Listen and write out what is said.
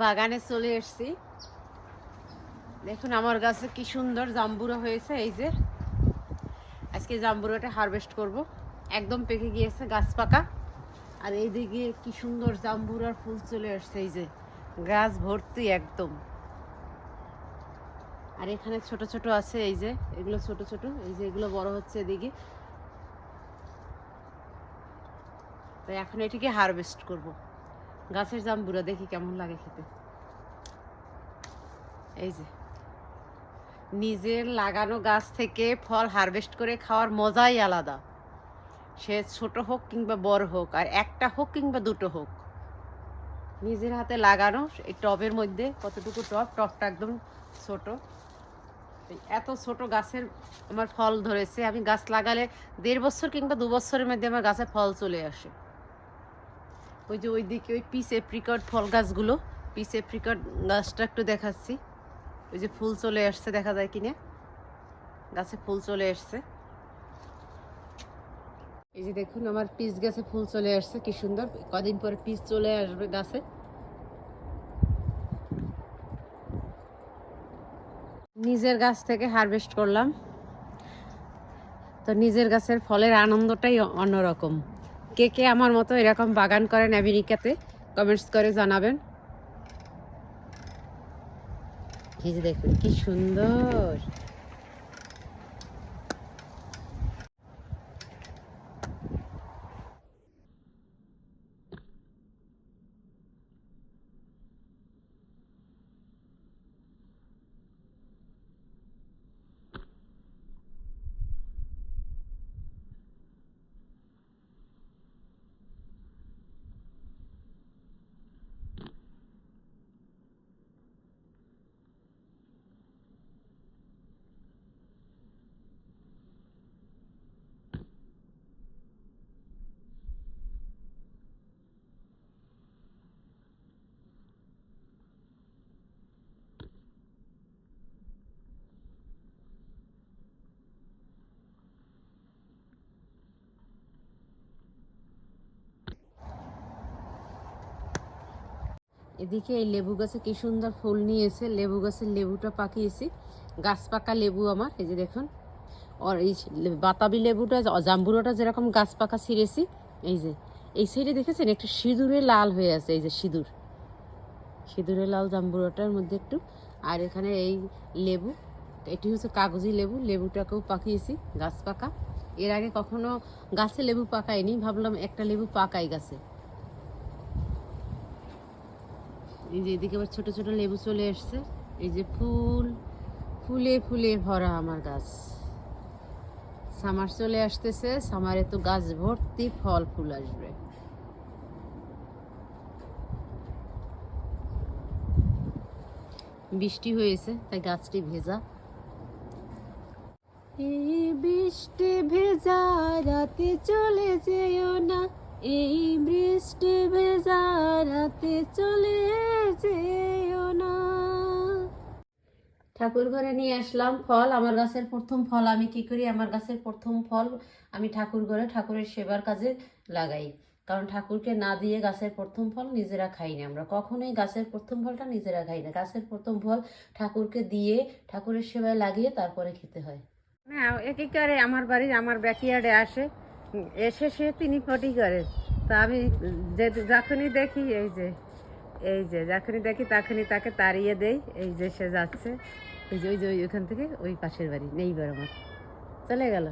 বাগানে চলে এসেছি। দেখুন আমার গাছে কি সুন্দর জাম্বুরা হয়েছে। এই যে আজকে জাম্বুরাটা হারভেস্ট করব। একদম পেকে গিয়েছে, গাছ পাকা। আর এইদিকে কি সুন্দর জাম্বুরার ফুল চলে আসছে। এই যে গাছ ভর্তি একদম। আর এখানে ছোট ছোট আছে, এই যে এগুলো ছোট ছোট, এই যে এগুলো বড় হচ্ছে এদিকে। তাই এখন এটিকে হারভেস্ট করব। গাছের জাম্বুরা দেখি কেমন লাগে খেতে। এই যে নিজের লাগানো গাছ থেকে ফল হারভেস্ট করে খাওয়ার মজাই আলাদা। সে ছোট হোক কিংবা বড় হোক, আর একটা হোক কিংবা দুটো হোক, নিজের হাতে লাগানো। এই টবের মধ্যে কতটুকু টবটা একদম ছোট। এত ছোট গাছের আমার ফল ধরেছে। আমি গাছ লাগালে 1.5 বছর কিংবা 2 বছরের মধ্যে আমার গাছে ফল চলে আসে। ওই যে ওইদিকে ওই পিস এপ্রিকট ফল গাছগুলো, পিস এপ্রিকট গাছটা একটু দেখাচ্ছি। ওই যে ফুল চলে আসছে, দেখা যায় কিনা, গাছে ফুল চলে আসছে। এই যে দেখুন আমার পিস গাছে ফুল চলে আসছে, কি সুন্দর। কদিন পরে পিস চলে আসবে গাছে। নিজের গাছ থেকে হারভেস্ট করলাম, তো নিজের গাছের ফলের আনন্দটাই অন্যরকম। কে কে আমার মতো এরকম বাগান করেন আমেরিকাতে, কমেন্টস করে জানাবেন। এই যে দেখুন কি সুন্দর। এদিকে এই লেবু গাছে কি সুন্দর ফুল নিয়েছে। লেবু গাছের লেবুটা পাকিয়েছি, গাছ পাকা লেবু আমার। এই যে দেখুন, আর এই বাতাবি লেবুটা, জাম্বুরাটা যেরকম গাছ পাকা ছিঁড়েছি। এই যে এই সাইডে দেখেছেন একটু সিঁদুরে লাল হয়ে আছে। এই যে সিঁদুর, সিঁদুরে লাল জাম্বুরাটার মধ্যে একটু। আর এখানে এই লেবু, এটি হচ্ছে কাগজি লেবু। লেবুটাকেও পাকিয়েছি, গাছ পাকা। এর আগে কখনো গাছে লেবু পাকাইনি, ভাবলাম একটা লেবু পাকাই গাছে। এই যে এদিকে আবার ছোট ছোট লেবু চলে এসছে। এই যে ফুল, ফুলে ফুলে ভরা আমার গাছ। সামার চলে আসতেছে, সামারে তো গাছ ভর্তি ফল ফুল আসবে। বৃষ্টি হয়েছে তাই গাছটি ভেজা। এই বৃষ্টি ভেজা রাতে চলে যেও না, এই বৃষ্টি ভেজা রাতে চলে যেও না। ঠাকুর ঘরে নিয়ে আসলাম ফল। আমার গাছের প্রথম ফল আমি কি করি, আমার গাছের প্রথম ফল আমি ঠাকুর ঘরে ঠাকুরের সেবার কাজে লাগাই। কারণ ঠাকুরকে না দিয়ে গাছের প্রথম ফল নিজেরা খাই না। আমরা কখনোই গাছের প্রথম ফলটা নিজেরা খাই না। গাছের প্রথম ফল ঠাকুরকে দিয়ে, ঠাকুরের সেবায় লাগিয়ে তারপরে খেতে হয়। হ্যাঁ, একই করে আমার বাড়ির, আমার ব্যাকইয়ার্ডে আসে, এসে সে তিনি ফটি করে। তা আমি যখনই দেখি, এই যে যখনই দেখি তখনই তাকে তাড়িয়ে দেই। এই যে সে যাচ্ছে, এই যে ওই যে ওইখান থেকে ওই পাশের বাড়ি নেইবার আমার চলে গেল।